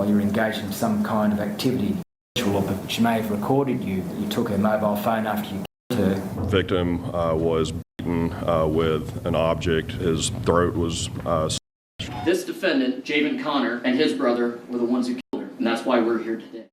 while you were engaged in some kind of activity. She may have recorded you. You took her mobile phone after you killed her. The victim was beaten with an object. His throat was This defendant, Javon Connor, and his brother were the ones who killed her, and that's why we're here today.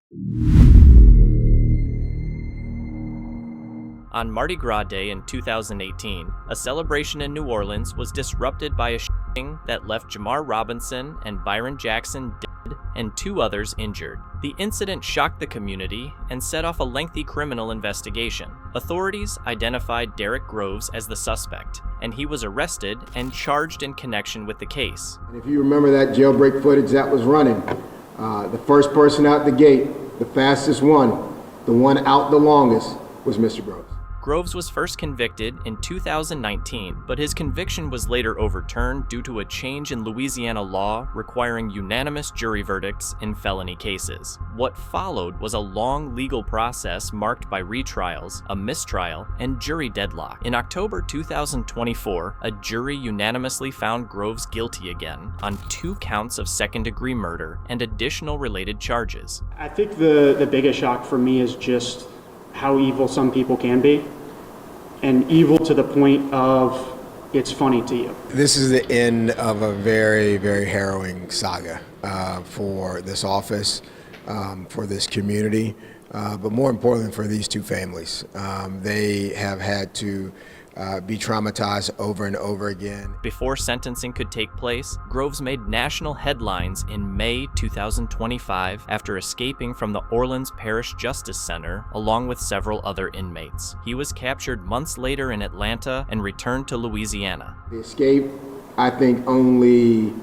On Mardi Gras Day in 2018, a celebration in New Orleans was disrupted by a shooting that left Jamar Robinson and Byron Jackson dead and 2 others injured. The incident shocked the community and set off a lengthy criminal investigation. Authorities identified Derrick Groves as the suspect, and he was arrested and charged in connection with the case. And if you remember that jailbreak footage that was running, the first person out the gate, the fastest one, the one out the longest, was Mr. Groves. Groves was first convicted in 2019, but his conviction was later overturned due to a change in Louisiana law requiring unanimous jury verdicts in felony cases. What followed was a long legal process marked by retrials, a mistrial, and jury deadlock. In October 2024, a jury unanimously found Groves guilty again on 2 counts of second-degree murder and additional related charges. I think the biggest shock for me is just how evil some people can be, and evil to the point of it's funny to you. This is the end of a very, very harrowing saga for this office, for this community, but more importantly for these 2 families. They have had to be traumatized over and over again. Before sentencing could take place, Groves made national headlines in May 2025 after escaping from the Orleans Parish Justice Center along with several other inmates. He was captured months later in Atlanta and returned to Louisiana. The escape, I think, only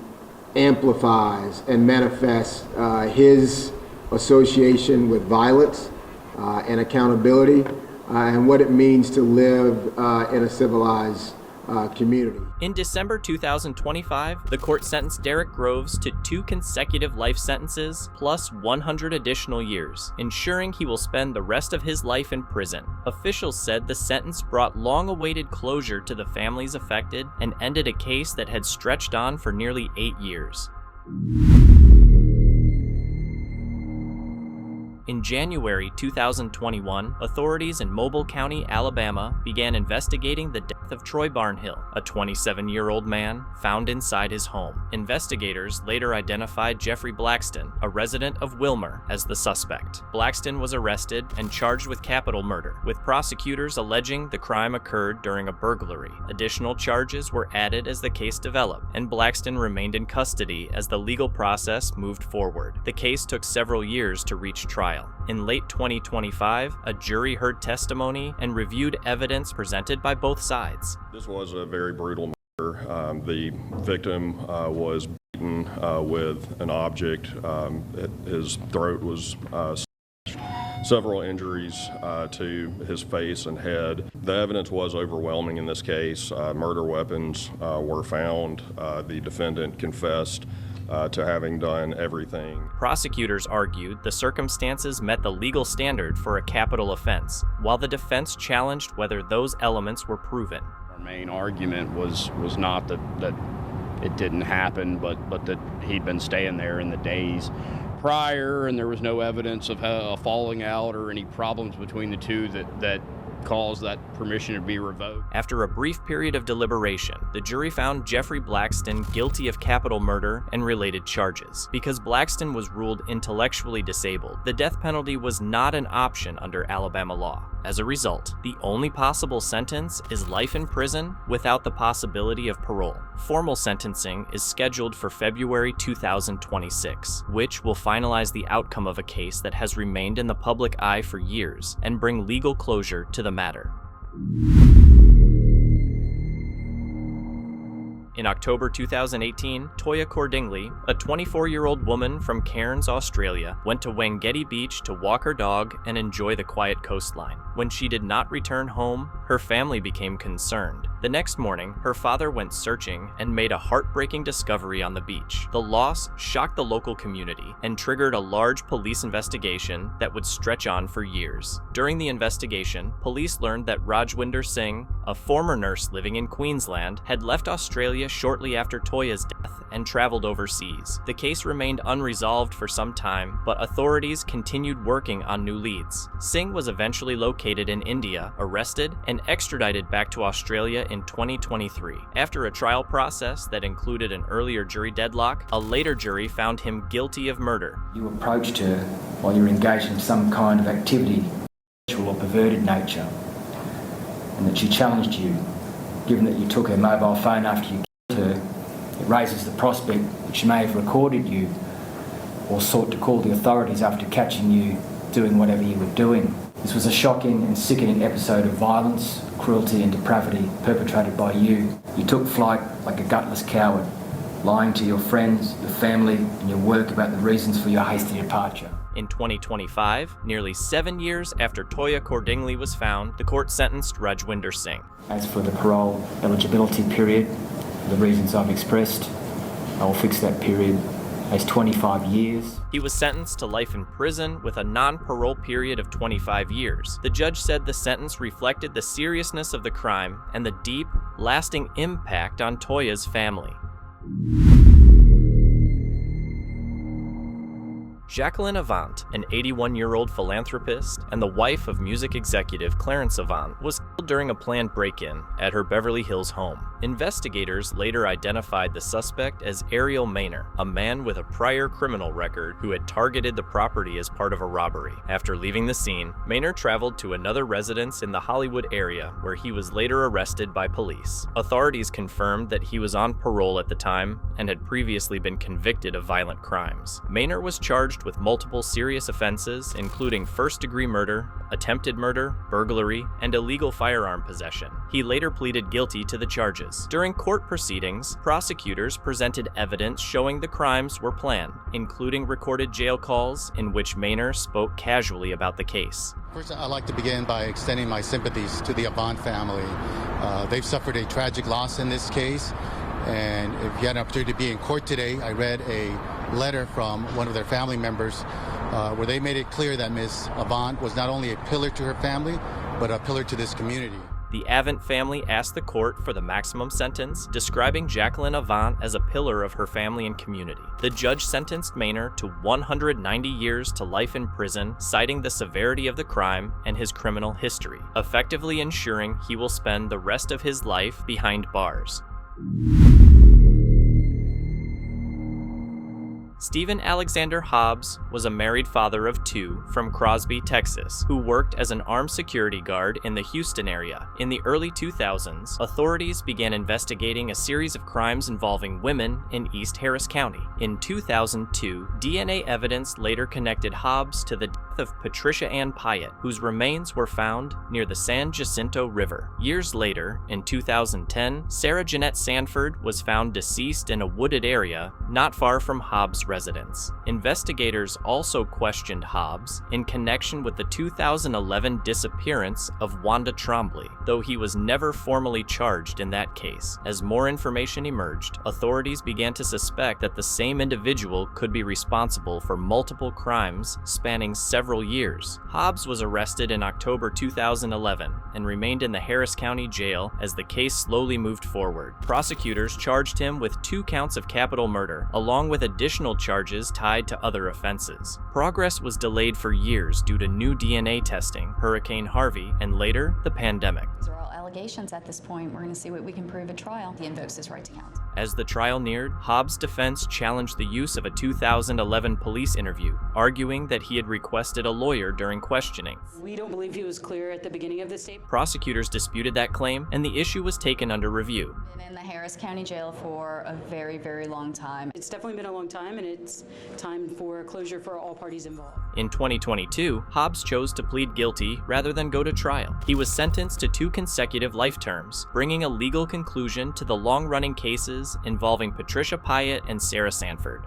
amplifies and manifests his association with violence and accountability. And what it means to live in a civilized community. In December 2025, the court sentenced Derrick Groves to 2 consecutive life sentences plus 100 additional years, ensuring he will spend the rest of his life in prison. Officials said the sentence brought long-awaited closure to the families affected and ended a case that had stretched on for nearly 8 years. In January 2021, authorities in Mobile County, Alabama began investigating the death of Troy Barnhill, a 27-year-old man found inside his home. Investigators later identified Jeffrey Blackston, a resident of Wilmer, as the suspect. Blackston was arrested and charged with capital murder, with prosecutors alleging the crime occurred during a burglary. Additional charges were added as the case developed, and Blackston remained in custody as the legal process moved forward. The case took several years to reach trial. In late 2025, a jury heard testimony and reviewed evidence presented by both sides. This was a very brutal murder. The victim was beaten with an object. His throat was several injuries to his face and head. The evidence was overwhelming in this case. Murder weapons were found. The defendant confessed to having done everything. Prosecutors argued the circumstances met the legal standard for a capital offense, while the defense challenged whether those elements were proven. Our main argument was not that it didn't happen, but that he'd been staying there in the days prior, and there was no evidence of a falling out or any problems between the 2 that caused that permission to be revoked. After a brief period of deliberation, the jury found Jeffrey Blackston guilty of capital murder and related charges. Because Blackston was ruled intellectually disabled, the death penalty was not an option under Alabama law. As a result, the only possible sentence is life in prison without the possibility of parole. Formal sentencing is scheduled for February 2026, which will finalize the outcome of a case that has remained in the public eye for years and bring legal closure to the matter. In October 2018, Toyah Cordingley, a 24-year-old woman from Cairns, Australia, went to Wangeti Beach to walk her dog and enjoy the quiet coastline. When she did not return home, her family became concerned. The next morning, her father went searching and made a heartbreaking discovery on the beach. The loss shocked the local community and triggered a large police investigation that would stretch on for years. During the investigation, police learned that Rajwinder Singh, a former nurse living in Queensland, had left Australia Australia shortly after Toyah's death and traveled overseas. The case remained unresolved for some time, but authorities continued working on new leads. Singh was eventually located in India, arrested, and extradited back to Australia in 2023. After a trial process that included an earlier jury deadlock, a later jury found him guilty of murder. You approached her while you were engaged in some kind of activity, sexual or perverted nature, and that she challenged you. Given that you took her mobile phone after you killed her, it raises the prospect that she may have recorded you or sought to call the authorities after catching you doing whatever you were doing. This was a shocking and sickening episode of violence, cruelty and depravity perpetrated by you. You took flight like a gutless coward, lying to your friends, your family and your work about the reasons for your hasty departure. In 2025, nearly 7 years after Toyah Cordingley was found, the court sentenced Rajwinder Singh. As for the parole eligibility period, for the reasons I've expressed, I will fix that period as 25 years. He was sentenced to life in prison with a non-parole period of 25 years. The judge said the sentence reflected the seriousness of the crime and the deep, lasting impact on Toyah's family. Jacqueline Avant, an 81-year-old philanthropist and the wife of music executive Clarence Avant, was killed during a planned break-in at her Beverly Hills home. Investigators later identified the suspect as Aariel Maynor, a man with a prior criminal record who had targeted the property as part of a robbery. After leaving the scene, Maynor traveled to another residence in the Hollywood area where he was later arrested by police. Authorities confirmed that he was on parole at the time and had previously been convicted of violent crimes. Maynor was charged with multiple serious offenses, including first-degree murder, attempted murder, burglary, and illegal firearm possession. He later pleaded guilty to the charges. During court proceedings, prosecutors presented evidence showing the crimes were planned, including recorded jail calls in which Maynor spoke casually about the case. First, I'd like to begin by extending my sympathies to the Avant family. They've suffered a tragic loss in this case, and if you had an opportunity to be in court today, I read a letter from one of their family members where they made it clear that Ms. Avant was not only a pillar to her family, but a pillar to this community. The Avant family asked the court for the maximum sentence, describing Jacqueline Avant as a pillar of her family and community. The judge sentenced Maynor to 190 years to life in prison, citing the severity of the crime and his criminal history, effectively ensuring he will spend the rest of his life behind bars. Stephen Alexander Hobbs was a married father of 2 from Crosby, Texas, who worked as an armed security guard in the Houston area. In the early 2000s, authorities began investigating a series of crimes involving women in East Harris County. In 2002, DNA evidence later connected Hobbs to the death of Patricia Ann Pyatt, whose remains were found near the San Jacinto River. Years later, in 2010, Sarah Jeanette Sanford was found deceased in a wooded area not far from Hobbs' residence. Investigators also questioned Hobbs in connection with the 2011 disappearance of Wanda Trombley, though he was never formally charged in that case. As more information emerged, authorities began to suspect that the same individual could be responsible for multiple crimes spanning several years. Hobbs was arrested in October 2011 and remained in the Harris County Jail as the case slowly moved forward. Prosecutors charged him with 2 counts of capital murder, along with additional charges tied to other offenses. Progress was delayed for years due to new DNA testing, Hurricane Harvey, and later, the pandemic. These are all allegations at this point. We're going to see what we can prove at trial. He invokes his right to counsel. As the trial neared, Hobbs' defense challenged the use of a 2011 police interview, arguing that he had requested a lawyer during questioning. We don't believe he was clear at the beginning of the statement. Prosecutors disputed that claim, and the issue was taken under review. Been in the Harris County Jail for a very, very long time. It's definitely been a long time, and it's time for closure for all parties involved. In 2022, Hobbs chose to plead guilty rather than go to trial. He was sentenced to 2 consecutive life terms, bringing a legal conclusion to the long-running cases involving Patricia Pyatt and Sarah Sanford.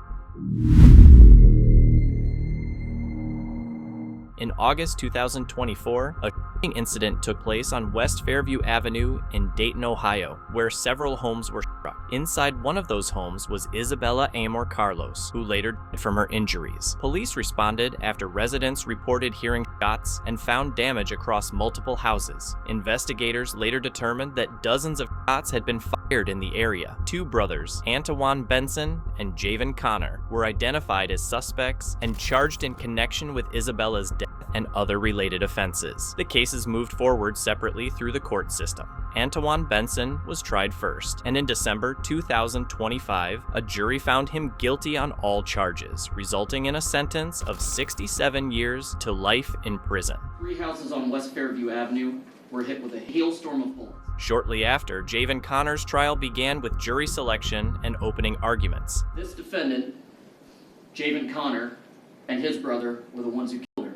In August 2024, a incident took place on West Fairview Avenue in Dayton, Ohio, where several homes were struck. Inside one of those homes was Isabella Amor Carlos, who later died from her injuries. Police responded after residents reported hearing shots and found damage across multiple houses. Investigators later determined that dozens of shots had been fired in the area. Two brothers, Antoine Benson and Javon Connor, were identified as suspects and charged in connection with Isabella's death and other related offenses. The cases moved forward separately through the court system. Antoine Benson was tried first, and in December 2025, a jury found him guilty on all charges, resulting in a sentence of 67 years to life in prison. 3 houses on West Fairview Avenue were hit with a hailstorm of bullets. Shortly after, Javon Connor's trial began with jury selection and opening arguments. This defendant, Javon Connor, and his brother were the ones who killed her,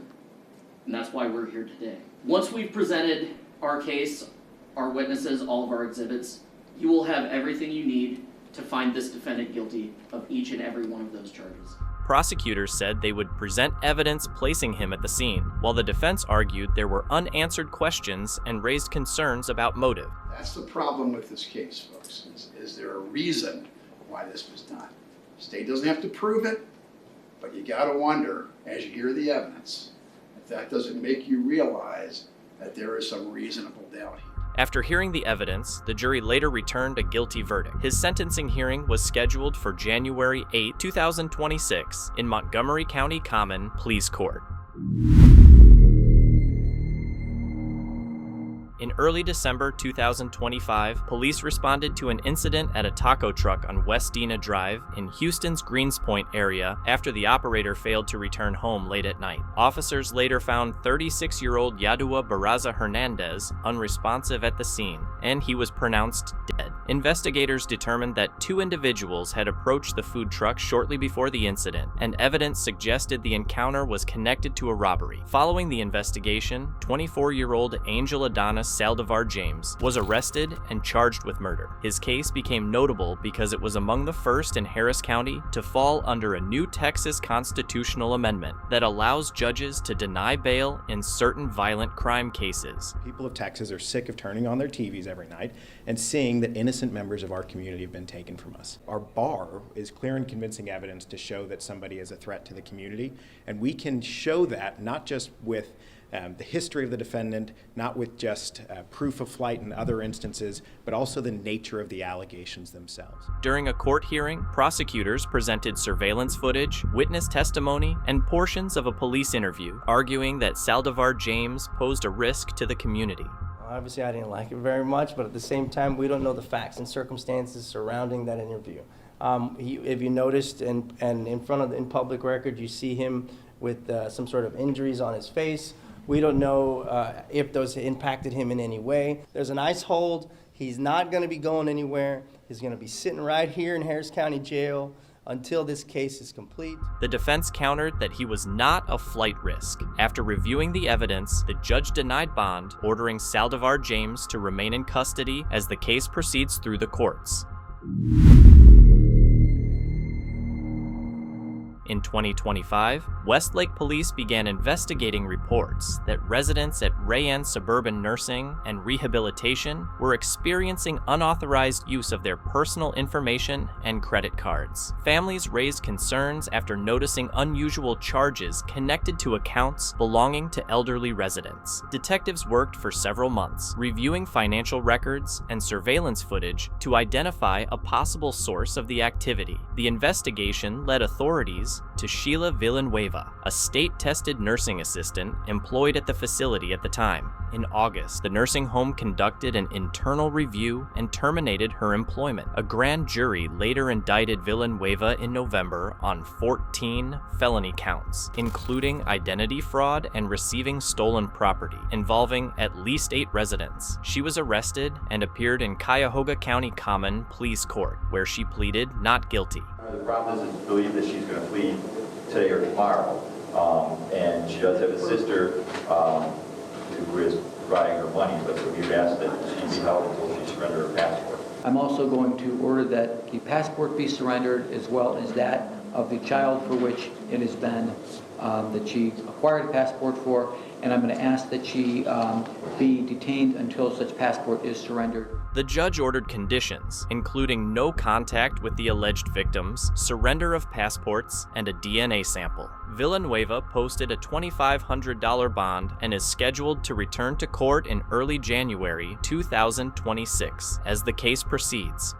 and that's why we're here today. Once we've presented our case, our witnesses, all of our exhibits, you will have everything you need to find this defendant guilty of each and every one of those charges. Prosecutors said they would present evidence placing him at the scene, while the defense argued there were unanswered questions and raised concerns about motive. That's the problem with this case, folks. Is there a reason why this was done? The state doesn't have to prove it, but you gotta wonder, as you hear the evidence, if that doesn't make you realize that there is some reasonable doubt here. After hearing the evidence, the jury later returned a guilty verdict. His sentencing hearing was scheduled for January 8, 2026 in Montgomery County Common Pleas Court. In early December 2025, police responded to an incident at a taco truck on West Dena Drive in Houston's Greens Point area after the operator failed to return home late at night. Officers later found 36-year-old Yadua Barraza Hernandez unresponsive at the scene, and he was pronounced dead. Investigators determined that 2 individuals had approached the food truck shortly before the incident, and evidence suggested the encounter was connected to a robbery. Following the investigation, 24-year-old Angel Adonis Salvar James was arrested and charged with murder. His case became notable because it was among the first in Harris County to fall under a new Texas constitutional amendment that allows judges to deny bail in certain violent crime cases. People of Texas are sick of turning on their TVs every night and seeing that innocent members of our community have been taken from us. Our bar is clear and convincing evidence to show that somebody is a threat to the community, and we can show that not just with the history of the defendant, not with just proof of flight in other instances, but also the nature of the allegations themselves. During a court hearing, prosecutors presented surveillance footage, witness testimony, and portions of a police interview, arguing that Salvar James posed a risk to the community. Obviously, I didn't like it very much, but at the same time, we don't know the facts and circumstances surrounding that interview. If you noticed, in public record, you see him with some sort of injuries on his face. We don't know if those impacted him in any way. There's an ICE hold. He's not going to be going anywhere. He's going to be sitting right here in Harris County Jail until this case is complete. The defense countered that he was not a flight risk. After reviewing the evidence, the judge denied bond, ordering Salvar James to remain in custody as the case proceeds through the courts. In 2025, Westlake Police began investigating reports that residents at Rayanne Suburban Nursing and Rehabilitation were experiencing unauthorized use of their personal information and credit cards. Families raised concerns after noticing unusual charges connected to accounts belonging to elderly residents. Detectives worked for several months, reviewing financial records and surveillance footage to identify a possible source of the activity. The investigation led authorities to Sheila Villanueva, a state-tested nursing assistant employed at the facility at the time. In August, the nursing home conducted an internal review and terminated her employment. A grand jury later indicted Villanueva in November on 14 felony counts, including identity fraud and receiving stolen property, involving at least 8 residents. She was arrested and appeared in Cuyahoga County Common Pleas Court, where she pleaded not guilty. The problem is to believe that she's going to plead today or tomorrow, and she does have a sister who is providing her money, but we've asked that she be held until she surrenders her passport. I'm also going to order that the passport be surrendered as well as that of the child for which it has been that she acquired a passport for, and I'm going to ask that she be detained until such passport is surrendered. The judge ordered conditions, including no contact with the alleged victims, surrender of passports, and a DNA sample. Villanueva posted a $2,500 bond and is scheduled to return to court in early January 2026 as the case proceeds.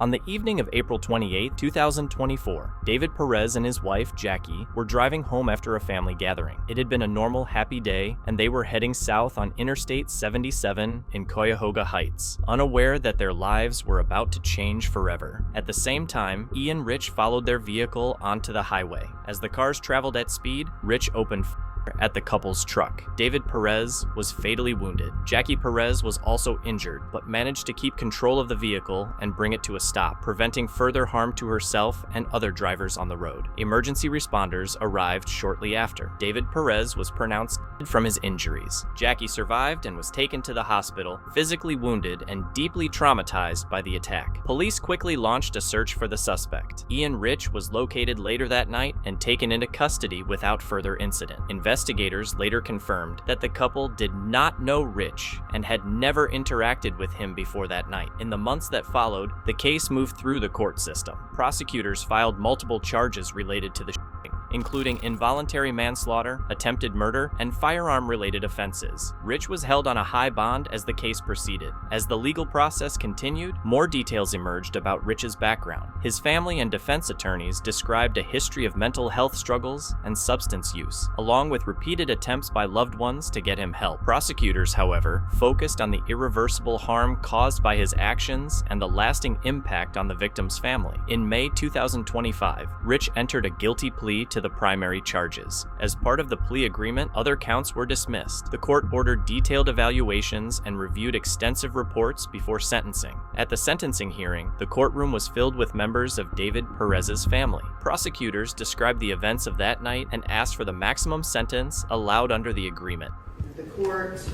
On the evening of April 28, 2024, David Perez and his wife, Jackie, were driving home after a family gathering. It had been a normal, happy day, and they were heading south on Interstate 77 in Cuyahoga Heights, unaware that their lives were about to change forever. At the same time, Ian Rich followed their vehicle onto the highway. As the cars traveled at speed, Rich opened fire at the couple's truck. David Perez was fatally wounded. Jackie Perez was also injured, but managed to keep control of the vehicle and bring it to a stop, preventing further harm to herself and other drivers on the road. Emergency responders arrived shortly after. David Perez was pronounced dead from his injuries. Jackie survived and was taken to the hospital, physically wounded and deeply traumatized by the attack. Police quickly launched a search for the suspect. Ian Rich was located later that night and taken into custody without further incident. Investigators later confirmed that the couple did not know Rich and had never interacted with him before that night. In the months that followed, the case moved through the court system. Prosecutors filed multiple charges related to the shooting, including involuntary manslaughter, attempted murder, and firearm-related offenses. Rich was held on a high bond as the case proceeded. As the legal process continued, more details emerged about Rich's background. His family and defense attorneys described a history of mental health struggles and substance use, along with repeated attempts by loved ones to get him help. Prosecutors, however, focused on the irreversible harm caused by his actions and the lasting impact on the victim's family. In May 2025, Rich entered a guilty plea to the primary charges. As part of the plea agreement, other counts were dismissed. The court ordered detailed evaluations and reviewed extensive reports before sentencing. At the sentencing hearing, the courtroom was filled with members of David Perez's family. Prosecutors described the events of that night and asked for the maximum sentence allowed under the agreement. The court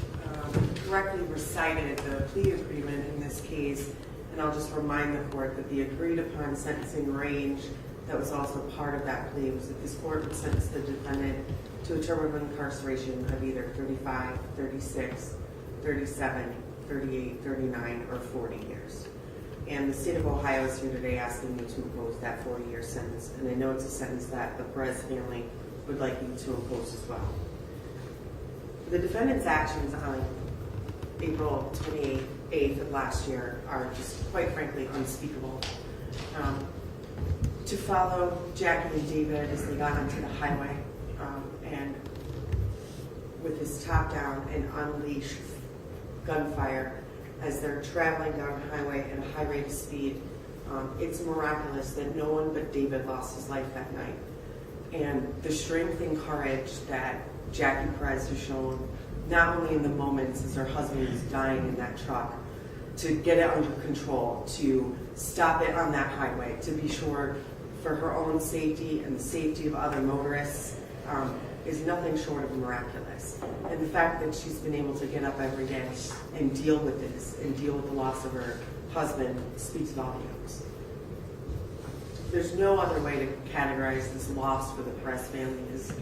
correctly recited the plea agreement in this case, and I'll just remind the court that the agreed upon sentencing range that was also part of that plea was that this court would sentence the defendant to a term of incarceration of either 35, 36, 37, 38, 39, or 40 years. And the state of Ohio is here today asking you to impose that 40-year sentence, and I know it's a sentence that the Perez family would like you to impose as well. The defendant's actions on April 28th of last year are just, quite frankly, unspeakable. To follow Jackie and David as they got onto the highway and with his top down and unleash gunfire as they're traveling down the highway at a high rate of speed, it's miraculous that no one but David lost his life that night. And the strength and courage that Jackie Perez has shown, not only in the moments as her husband is dying in that truck, to get it under control, to stop it on that highway, to be sure for her own safety and the safety of other motorists, is nothing short of miraculous. And the fact that she's been able to get up every day and deal with this and deal with the loss of her husband speaks volumes. There's no other way to categorize this loss for the Perez family as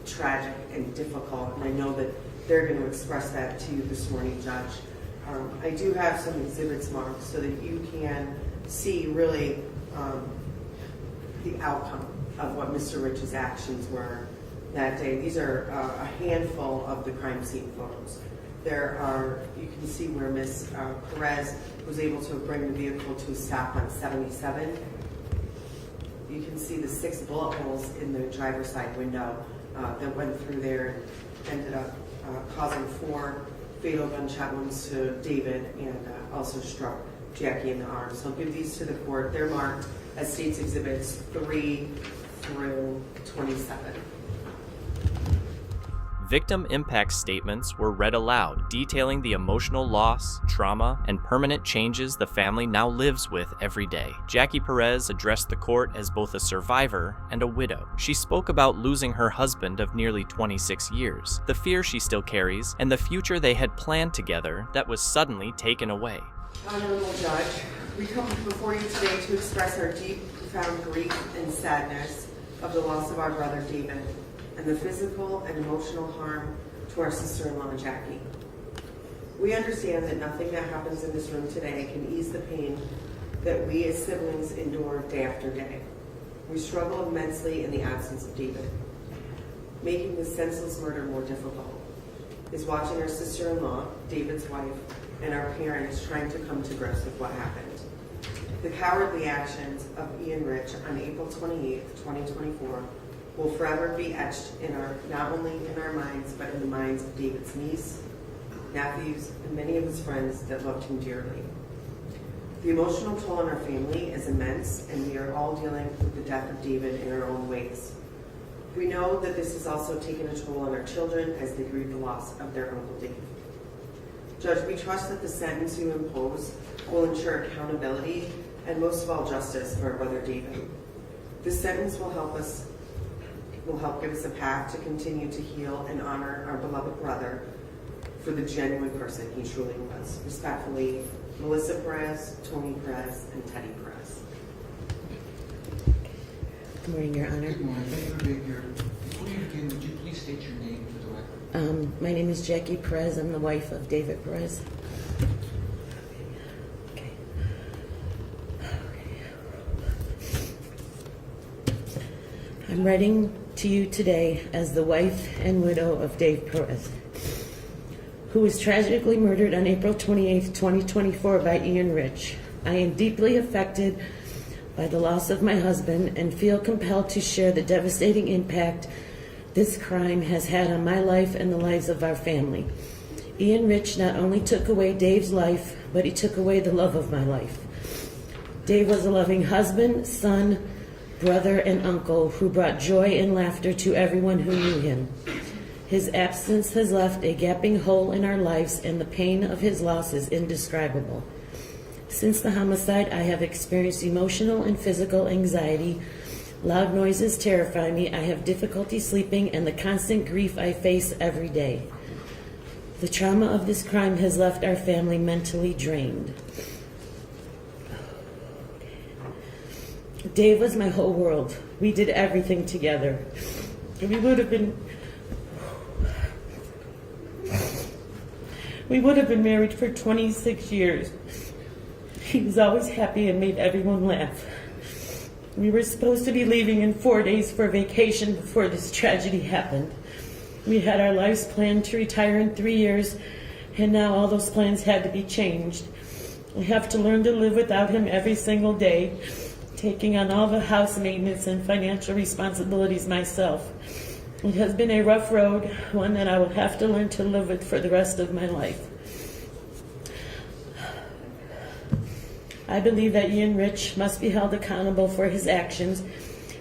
tragic and difficult, and I know that they're going to express that to you this morning, Judge. I do have some exhibits marked so that you can see really the outcome of what Mr. Rich's actions were that day. These are a handful of the crime scene photos. There are, you can see where Ms. Perez was able to bring the vehicle to a stop on 77. You can see the 6 bullet holes in the driver's side window that went through there and ended up causing 4 fatal gunshot wounds to David and also struck Jackie in the arm. So I'll give these to the court. They're marked as State's Exhibits 3 through 27. Victim impact statements were read aloud, detailing the emotional loss, trauma, and permanent changes the family now lives with every day. Jackie Perez addressed the court as both a survivor and a widow. She spoke about losing her husband of nearly 26 years, the fear she still carries, and the future they had planned together that was suddenly taken away. Honorable Judge, we come before you today to express our deep, profound grief and sadness of the loss of our brother David and the physical and emotional harm to our sister-in-law Jackie. We understand that nothing that happens in this room today can ease the pain that we as siblings endure day after day. We struggle immensely in the absence of David. Making this senseless murder more difficult is watching our sister-in-law, David's wife, and our parents trying to come to grips with what happened. The cowardly actions of Ian Rich on April 28, 2024 will forever be etched in not only in our minds, but in the minds of David's niece, nephews, and many of his friends that loved him dearly. The emotional toll on our family is immense, and we are all dealing with the death of David in our own ways. We know that this has also taken a toll on our children as they grieve the loss of their Uncle Dave. Judge, we trust that the sentence you impose will ensure accountability and most of all justice for our brother David. This sentence will help give us a path to continue to heal and honor our beloved brother for the genuine person he truly was. Respectfully, Melissa Perez, Tony Perez, and Teddy Perez. Good morning, Your Honor. Good morning. Before you begin, would you please state your name for the record? My name is Jackie Perez. I'm the wife of David Perez. Okay. I'm writing to you today as the wife and widow of Dave Perez, who was tragically murdered on April 28, 2024 by Ian Rich. I am deeply affected by the loss of my husband and feel compelled to share the devastating impact this crime has had on my life and the lives of our family. Ian Rich not only took away Dave's life, but he took away the love of my life. Dave was a loving husband, son, brother, and uncle who brought joy and laughter to everyone who knew him. His absence has left a gaping hole in our lives, and the pain of his loss is indescribable. Since the homicide, I have experienced emotional and physical anxiety. Loud noises terrify me. I have difficulty sleeping and the constant grief I face every day. The trauma of this crime has left our family mentally drained. Dave was my whole world. We did everything together. We would have been married for 26 years. He was always happy and made everyone laugh. We were supposed to be leaving in 4 days for vacation before this tragedy happened. We had our lives planned to retire in 3 years, and now all those plans had to be changed. I have to learn to live without him every single day, taking on all the house maintenance and financial responsibilities myself. It has been a rough road, one that I will have to learn to live with for the rest of my life. I believe that Ian Rich must be held accountable for his actions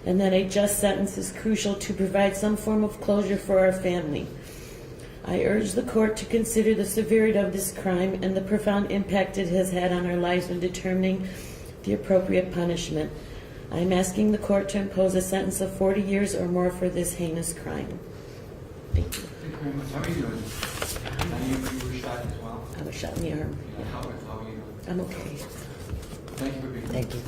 and that a just sentence is crucial to provide some form of closure for our family. I urge the court to consider the severity of this crime and the profound impact it has had on our lives when determining the appropriate punishment. I am asking the court to impose a sentence of 40 years or more for this heinous crime. Thank you. Thank you very much. How are you doing? You were shot as well? I was shot in the arm. Yeah. How are you doing? I'm okay. Thank you for being here. Thank you.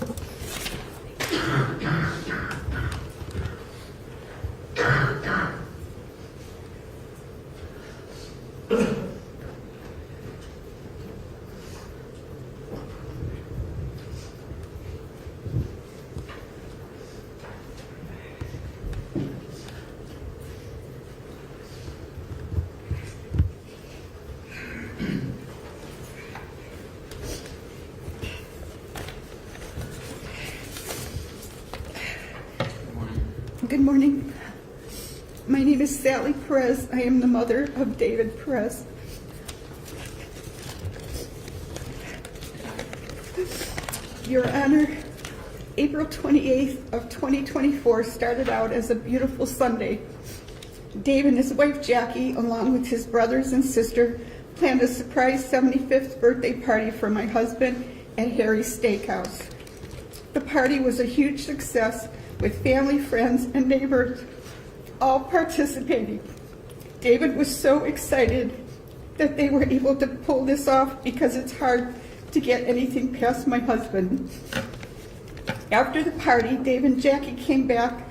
Good morning. My name is Sally Perez. I am the mother of David Perez. Your Honor, April 28th of 2024 started out as a beautiful Sunday. Dave and his wife Jackie, along with his brothers and sister, planned a surprise 75th birthday party for my husband at Harry's Steakhouse. The party was a huge success, with family, friends, and neighbors all participating. David was so excited that they were able to pull this off because it's hard to get anything past my husband. After the party, Dave and Jackie came back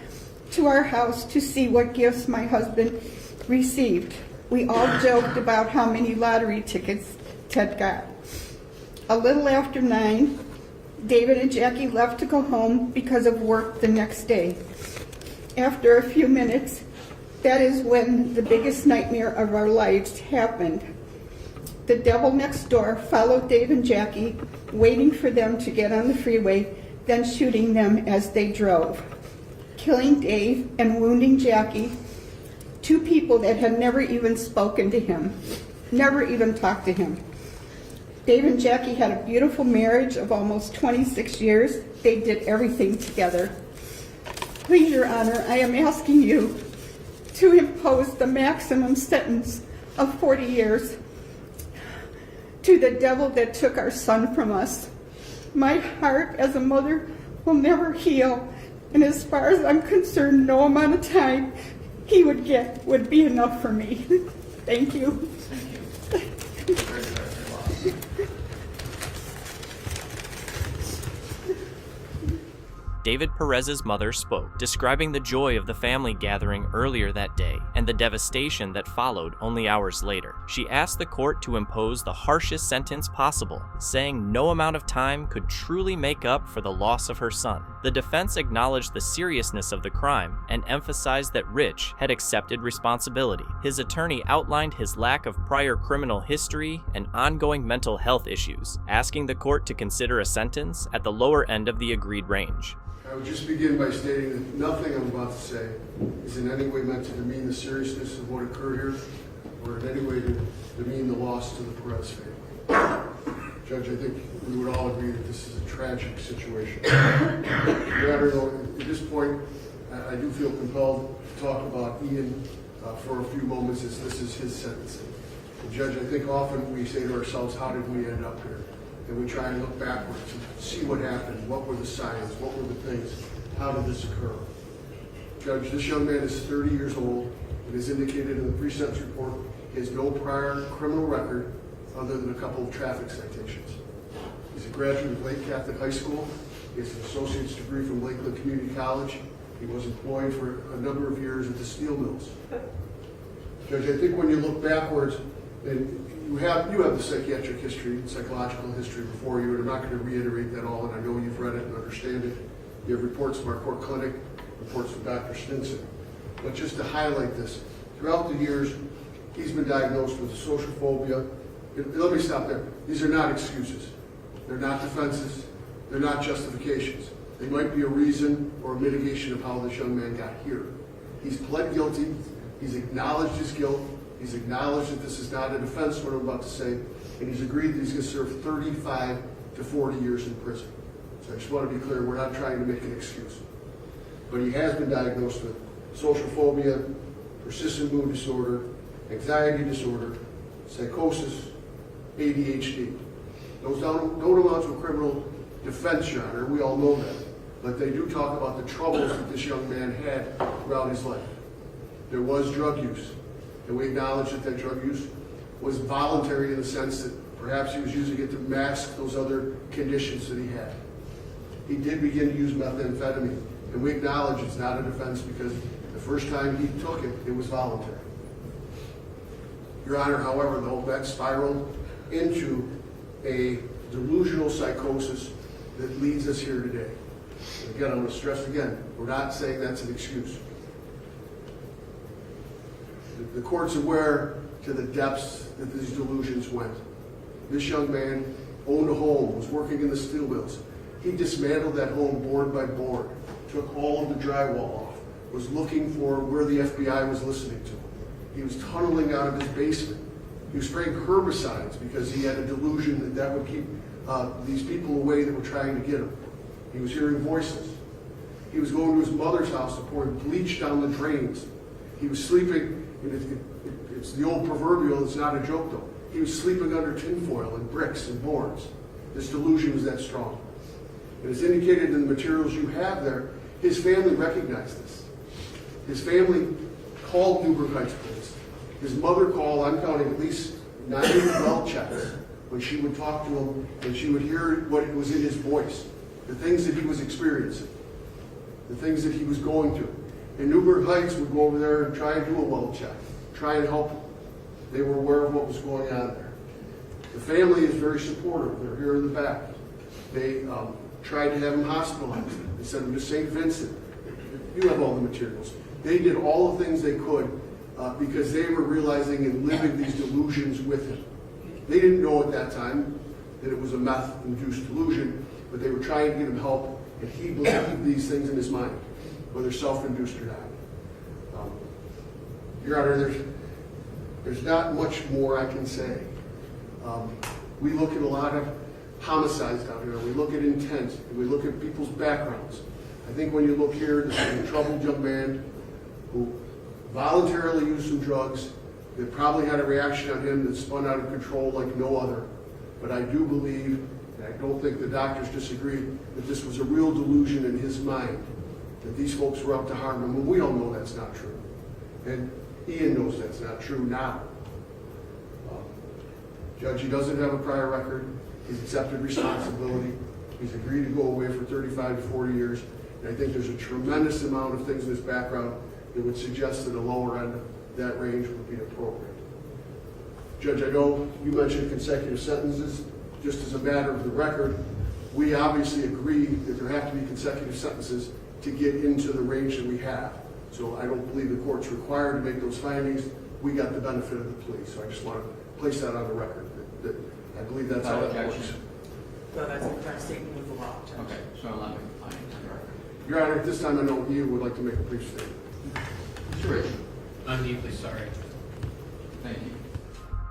to our house to see what gifts my husband received. We all joked about how many lottery tickets Ted got. A little after 9, David and Jackie left to go home because of work the next day. After a few minutes, that is when the biggest nightmare of our lives happened. The devil next door followed Dave and Jackie, waiting for them to get on the freeway, then shooting them as they drove, killing Dave and wounding Jackie, 2 people that had never even spoken to him, never even talked to him. Dave and Jackie had a beautiful marriage of almost 26 years. They did everything together. Please, Your Honor, I am asking you to impose the maximum sentence of 40 years to the devil that took our son from us. My heart as a mother will never heal, and as far as I'm concerned, no amount of time he would get would be enough for me. Thank you. David Perez's mother spoke, describing the joy of the family gathering earlier that day and the devastation that followed only hours later. She asked the court to impose the harshest sentence possible, saying no amount of time could truly make up for the loss of her son. The defense acknowledged the seriousness of the crime and emphasized that Rich had accepted responsibility. His attorney outlined his lack of prior criminal history and ongoing mental health issues, asking the court to consider a sentence at the lower end of the agreed range. I would just begin by stating that nothing I'm about to say is in any way meant to demean the seriousness of what occurred here or in any way to demean the loss to the Perez family. Judge, I think we would all agree that this is a tragic situation. Your Honor, though, at this point, I do feel compelled to talk about Ian for a few moments as this is his sentencing. And Judge, I think often we say to ourselves, how did we end up here? And we try and look backwards and see what happened, what were the signs, what were the things, how did this occur? Judge, this young man is 30 years old and is indicated in the pre-sentence report he has no prior criminal record other than a couple of traffic citations. He's a graduate of Lake Catholic High School. He has an associate's degree from Lakeland Community College. He was employed for a number of years at the steel mills. Judge, I think when you look backwards, and you have the psychiatric history and psychological history before you, and I'm not going to reiterate that all, and I know you've read it and understand it. You have reports from our court clinic, reports from Dr. Stinson. But just to highlight this, throughout the years, he's been diagnosed with social phobia. Let me stop there. These are not excuses. They're not defenses. They're not justifications. They might be a reason or a mitigation of how this young man got here. He's pled guilty. He's acknowledged his guilt. He's acknowledged that this is not a defense, what I'm about to say, and he's agreed that he's going to serve 35 to 40 years in prison. So I just want to be clear, we're not trying to make an excuse. But he has been diagnosed with social phobia, persistent mood disorder, anxiety disorder, psychosis, ADHD. Those don't amount to a criminal defense, Your Honor, we all know that. But they do talk about the troubles that this young man had throughout his life. There was drug use. And we acknowledge that that drug use was voluntary in the sense that perhaps he was using it to mask those other conditions that he had. He did begin to use methamphetamine, and we acknowledge it's not a defense because the first time he took it, it was voluntary. Your Honor, however, though, that spiraled into a delusional psychosis that leads us here today. And again, I want to stress again, we're not saying that's an excuse. The court's aware to the depths that these delusions went. This young man owned a home, was working in the steel mills. He dismantled that home board by board, took all of the drywall off, was looking for where the FBI was listening to him. He was tunneling out of his basement. He was spraying herbicides because he had a delusion that that would keep these people away that were trying to get him. He was hearing voices. He was going to his mother's house to pour bleach down the drains. He was sleeping. It's the old proverbial, it's not a joke though. He was sleeping under tinfoil and bricks and boards. This delusion was that strong. And as indicated in the materials you have there, his family recognized this. His family called Newburgh Heights police. His mother called, I'm counting at least 9 well checks when she would talk to him and she would hear what was in his voice, the things that he was experiencing, the things that he was going through. And Newburgh Heights would go over there and try and do a well check, try and help him. They were aware of what was going on there. The family is very supportive. They're here in the back. They tried to have him hospitalized. They sent him to St. Vincent. You have all the materials. They did all the things they could because they were realizing and living these delusions with him. They didn't know at that time that it was a meth-induced delusion, but they were trying to get him help, and he believed these things in his mind, whether self-induced or not. Your Honor, there's not much more I can say. We look at a lot of homicides down here. We look at intent, and we look at people's backgrounds. I think when you look here, this is a troubled young man who voluntarily used some drugs that probably had a reaction on him that spun out of control like no other. But I do believe, and I don't think the doctors disagree, that this was a real delusion in his mind, that these folks were out to harm him. And we all know that's not true. And Ian knows that's not true now. Judge, he doesn't have a prior record. He's accepted responsibility. He's agreed to go away for 35 to 40 years. And I think there's a tremendous amount of things in his background that would suggest that a lower end of that range would be appropriate. Judge, I know you mentioned consecutive sentences. Just as a matter of the record, we obviously agree that there have to be consecutive sentences to get into the range that we have. So I don't believe the court's required to make those findings. We got the benefit of the plea. So I just want to place that on the record. That I believe that's how it works. No, that's a correct statement of the law, Judge. Okay, so I'll not make a finding on the record. Your Honor, at this time I know you would like to make a brief statement. Mr. Rich. I'm deeply sorry. Thank you.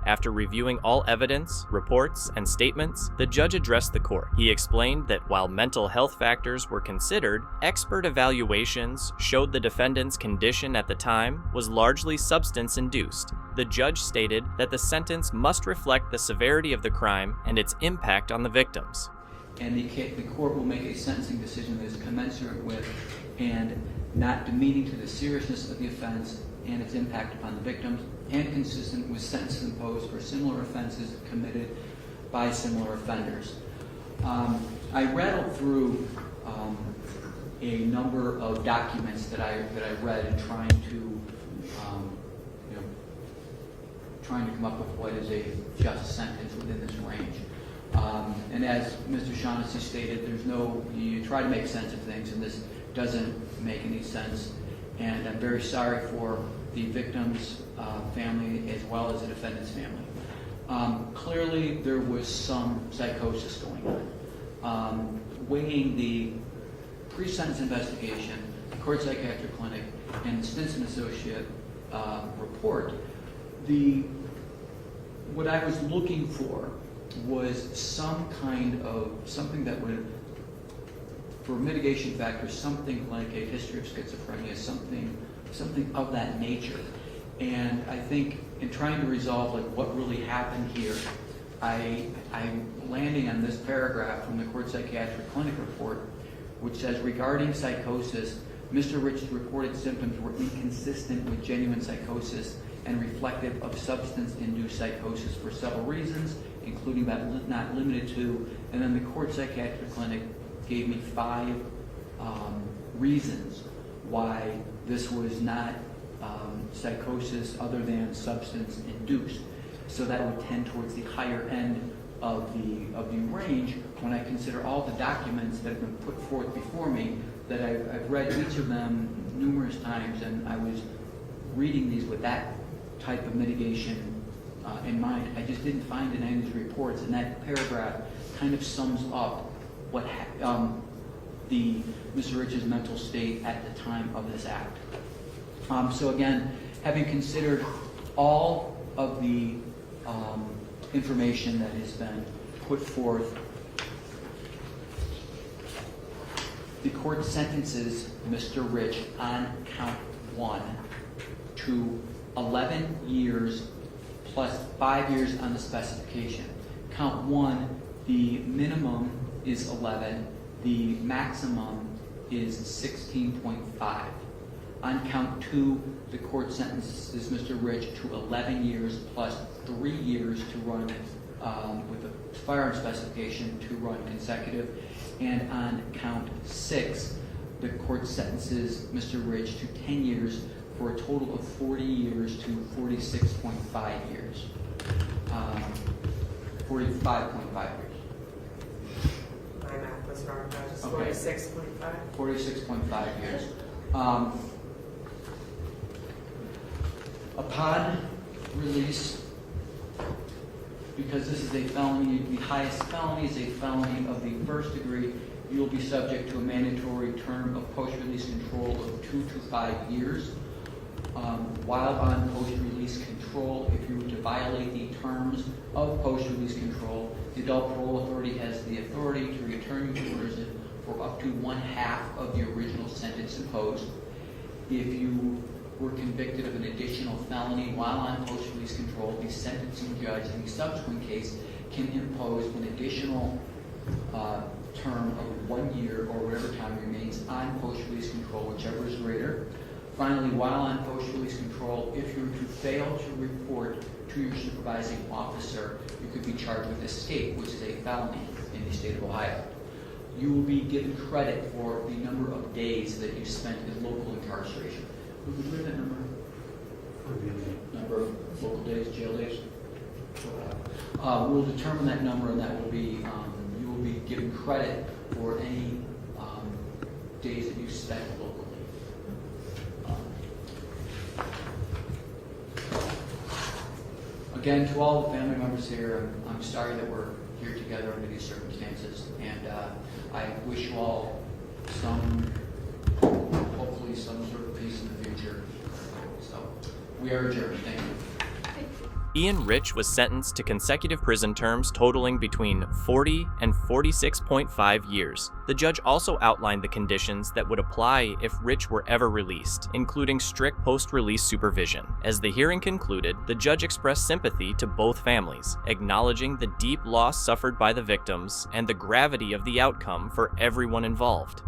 After reviewing all evidence, reports, and statements, the judge addressed the court. He explained that while mental health factors were considered, expert evaluations showed the defendant's condition at the time was largely substance-induced. The judge stated that the sentence must reflect the severity of the crime and its impact on the victims. And the court will make a sentencing decision that is commensurate with and not demeaning to the seriousness of the offense and its impact upon the victims, and consistent with sentences imposed for similar offenses committed by similar offenders. I rattled through a number of documents that I read in trying to come up with what is a just sentence within this range. And as Mr. Shaughnessy stated, you try to make sense of things, and this doesn't make any sense. And I'm very sorry for the victim's family as well as the defendant's family. Clearly, there was some psychosis going on. Weighing the pre-sentence investigation, the court psychiatric clinic, and the Stinson Associate report, what I was looking for was some kind of something that would, for mitigation factors, something like a history of schizophrenia, something of that nature. And I think in trying to resolve what really happened here, I'm landing on this paragraph from the court psychiatric clinic report, which says, regarding psychosis, Mr. Rich's reported symptoms were inconsistent with genuine psychosis and reflective of substance-induced psychosis for several reasons, including but not limited to, and then the court psychiatric clinic gave me 5 reasons why this was not psychosis other than substance-induced. So that would tend towards the higher end of the range when I consider all the documents that have been put forth before me, that I've read each of them numerous times, and I was reading these with that type of mitigation in mind. I just didn't find in any of these reports, and that paragraph kind of sums up what Mr. Rich's mental state at the time of this act. So again, having considered all of the information that has been put forth, the court sentences Mr. Rich on count 1 to 11 years plus 5 years on the specification. Count 1, the minimum is 11, the maximum is 16.5. On count 2, the court sentences Mr. Rich to 11 years plus 3 years to run with a firearm specification to run consecutive. And on count 6, the court sentences Mr. Ridge to 10 years for a total of 40 years to 46.5 years. 45.5 years. My math was wrong, just Okay. 46.5. 46.5 years. Upon release, because this is a felony, the highest felony is a felony of the first degree, you will be subject to a mandatory term of post-release control of 2 to 5 years. While on post-release control, if you were to violate the terms of post-release control, the Adult Parole Authority has the authority to return you to prison for up to 1/2 of the original sentence imposed. If you were convicted of an additional felony while on post-release control, the sentencing judge in the subsequent case can impose an additional term of 1 year or whatever time remains on post-release control, whichever is greater. Finally, while on post-release control, if you were to fail to report to your supervising officer, you could be charged with escape, which is a felony in the state of Ohio. You will be given credit for the number of days that you spent in local incarceration. Would we give that number? Number of local days, jail days? We'll determine that number, and that will be, you will be given credit for any days that you spent locally. Again, to all the family members here, I'm sorry that we're here together under these circumstances, and I wish you all hopefully some sort of peace in the future. So, we are adjourned. Thank you. Ian Rich was sentenced to consecutive prison terms totaling between 40 and 46.5 years. The judge also outlined the conditions that would apply if Rich were ever released, including strict post-release supervision. As the hearing concluded, the judge expressed sympathy to both families, acknowledging the deep loss suffered by the victims and the gravity of the outcome for everyone involved.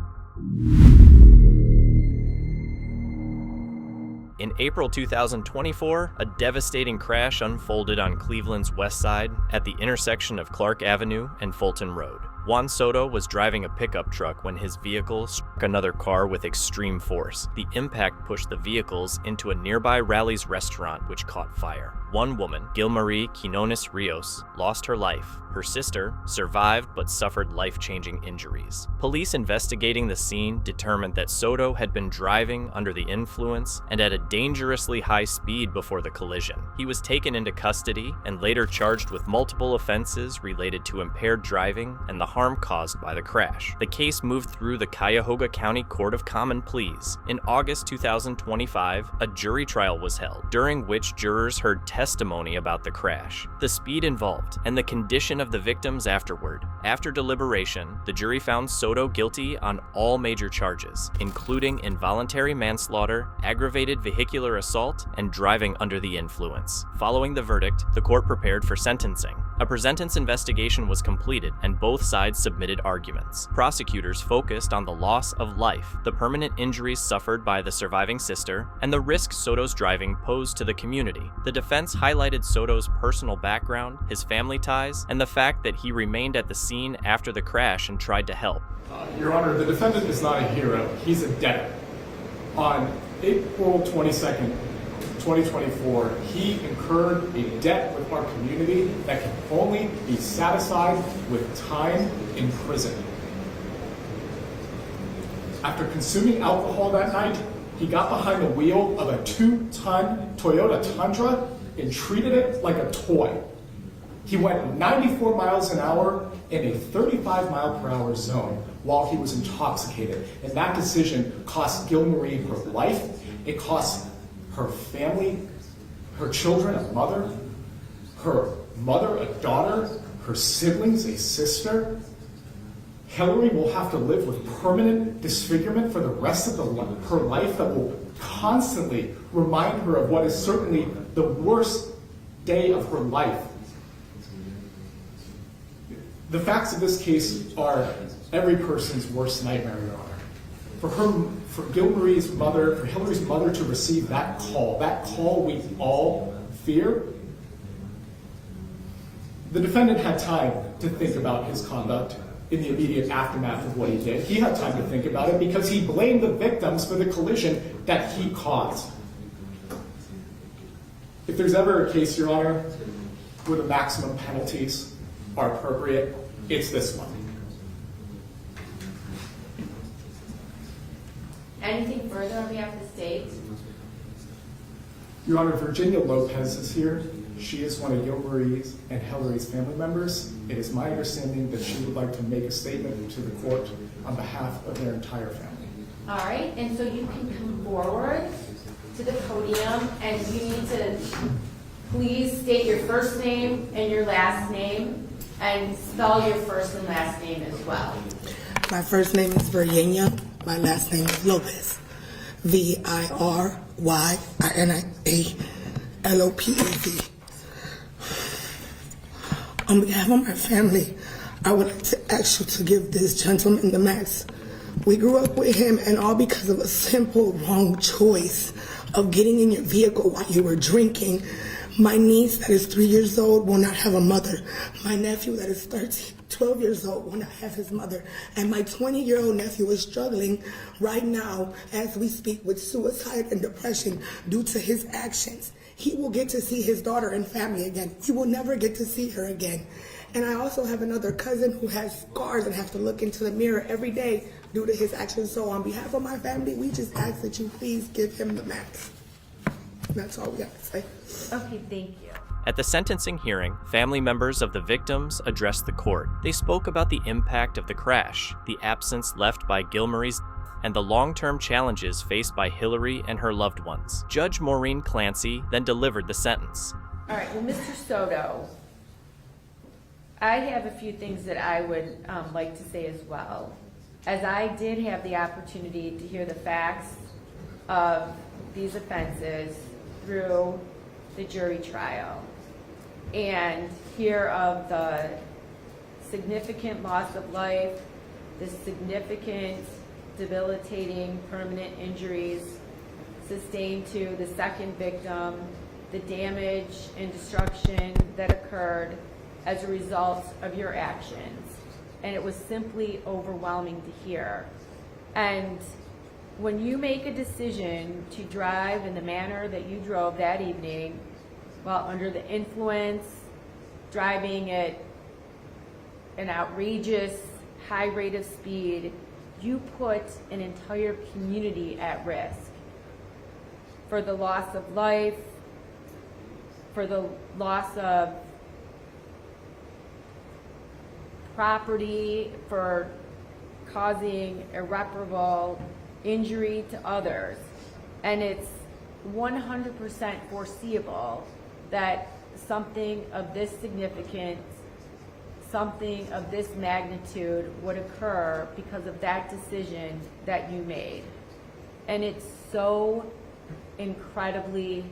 In April 2024, a devastating crash unfolded on Cleveland's west side at the intersection of Clark Avenue and Fulton Road. Juan Soto was driving a pickup truck when his vehicle struck another car with extreme force. The impact pushed the vehicles into a nearby Rally's restaurant, which caught fire. One woman, Gilmarie Quinones Rios, lost her life. Her sister survived but suffered life-changing injuries. Police investigating the scene determined that Soto had been driving under the influence and at a dangerously high speed before the collision. He was taken into custody and later charged with multiple offenses related to impaired driving and the harm caused by the crash. The case moved through the Cuyahoga County Court of Common Pleas. In August 2025, a jury trial was held, during which jurors heard testimony about the crash, the speed involved, and the condition of the victims afterward. After deliberation, the jury found Soto guilty on all major charges, including involuntary manslaughter, aggravated vehicular assault, and driving under the influence. Following the verdict, the court prepared for sentencing. A pre-sentence investigation was completed, and both sides submitted arguments. Prosecutors focused on the loss of life, the permanent injuries suffered by the surviving sister, and the risk Soto's driving posed to the community. The defense highlighted Soto's personal background, his family ties, and the fact that he remained at the scene after the crash and tried to help. Your Honor, the defendant is not a hero, he's a debtor. On April 22nd, 2024, he incurred a debt with our community that can only be satisfied with time in prison. After consuming alcohol that night, he got behind the wheel of a 2-ton Toyota Tundra and treated it like a toy. He went 94 miles an hour in a 35-mile-per-hour zone while he was intoxicated. And that decision cost Gilmarie her life. It cost her family, her children, a mother, her mother, a daughter, her siblings, a sister. Hillary will have to live with permanent disfigurement for the rest of her life that will constantly remind her of what is certainly the worst day of her life. The facts of this case are every person's worst nightmare, Your Honor. For Gilmarie's mother, for Hillary's mother to receive that call we all fear, The defendant had time to think about his conduct in the immediate aftermath of what he did. He had time to think about it because he blamed the victims for the collision that he caused. If there's ever a case, Your Honor, where the maximum penalties are appropriate, it's this one. Anything further on behalf of the state? Your Honor, Virginia Lopez is here. She is one of Yomarie's and Hillary's family members. It is my understanding that she would like to make a statement to the court on behalf of their entire family. All right, and so you can come forward to the podium, and you need to please state your first name and your last name, and spell your first and last name as well. My first name is Virginia. My last name is Lopez. Virynialopez. On behalf of my family, I would like to ask you to give this gentleman the max. We grew up with him, and all because of a simple wrong choice of getting in your vehicle while you were drinking. My niece that is 3 years old will not have a mother. My nephew that is 12 years old will not have his mother. And my 20-year-old nephew is struggling right now as we speak with suicide and depression due to his actions. He will get to see his daughter and family again. He will never get to see her again. And I also have another cousin who has scars and has to look into the mirror every day due to his actions. So on behalf of my family, we just ask that you please give him the max. That's all we have to say. Okay, thank you. At the sentencing hearing, family members of the victims addressed the court. They spoke about the impact of the crash, the absence left by Gilmary's death, and the long-term challenges faced by Hillary and her loved ones. Judge Maureen Clancy then delivered the sentence. All right, well, Mr. Soto, I have a few things that I would like to say as well. As I did have the opportunity to hear the facts of these offenses through the jury trial and hear of the significant loss of life, the significant debilitating permanent injuries sustained to the second victim, the damage and destruction that occurred as a result of your actions. And it was simply overwhelming to hear. And when you make a decision to drive in the manner that you drove that evening, while under the influence, driving at an outrageous high rate of speed, you put an entire community at risk for the loss of life, for the loss of property, for causing irreparable injury to others. And it's 100% foreseeable that something of this significance, something of this magnitude would occur because of that decision that you made. And it's so incredibly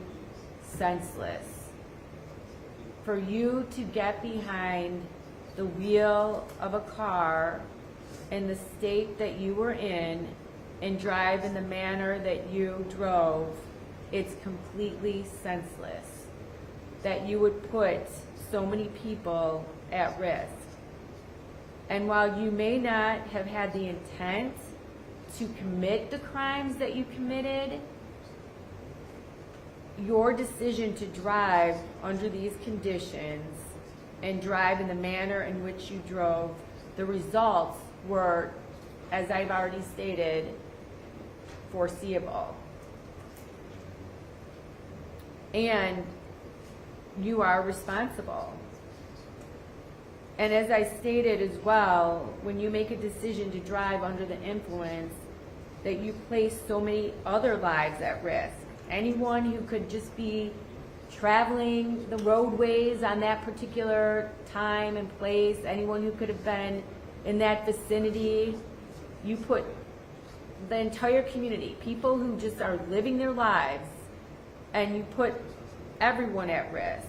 senseless for you to get behind the wheel of a car in the state that you were in and drive in the manner that you drove. It's completely senseless that you would put so many people at risk. And while you may not have had the intent to commit the crimes that you committed, your decision to drive under these conditions and drive in the manner in which you drove, the results were, as I've already stated, foreseeable. And you are responsible. And as I stated as well, when you make a decision to drive under the influence, that you place so many other lives at risk. Anyone who could just be traveling the roadways on that particular time and place, anyone who could have been in that vicinity, you put the entire community, people who just are living their lives, and you put everyone at risk.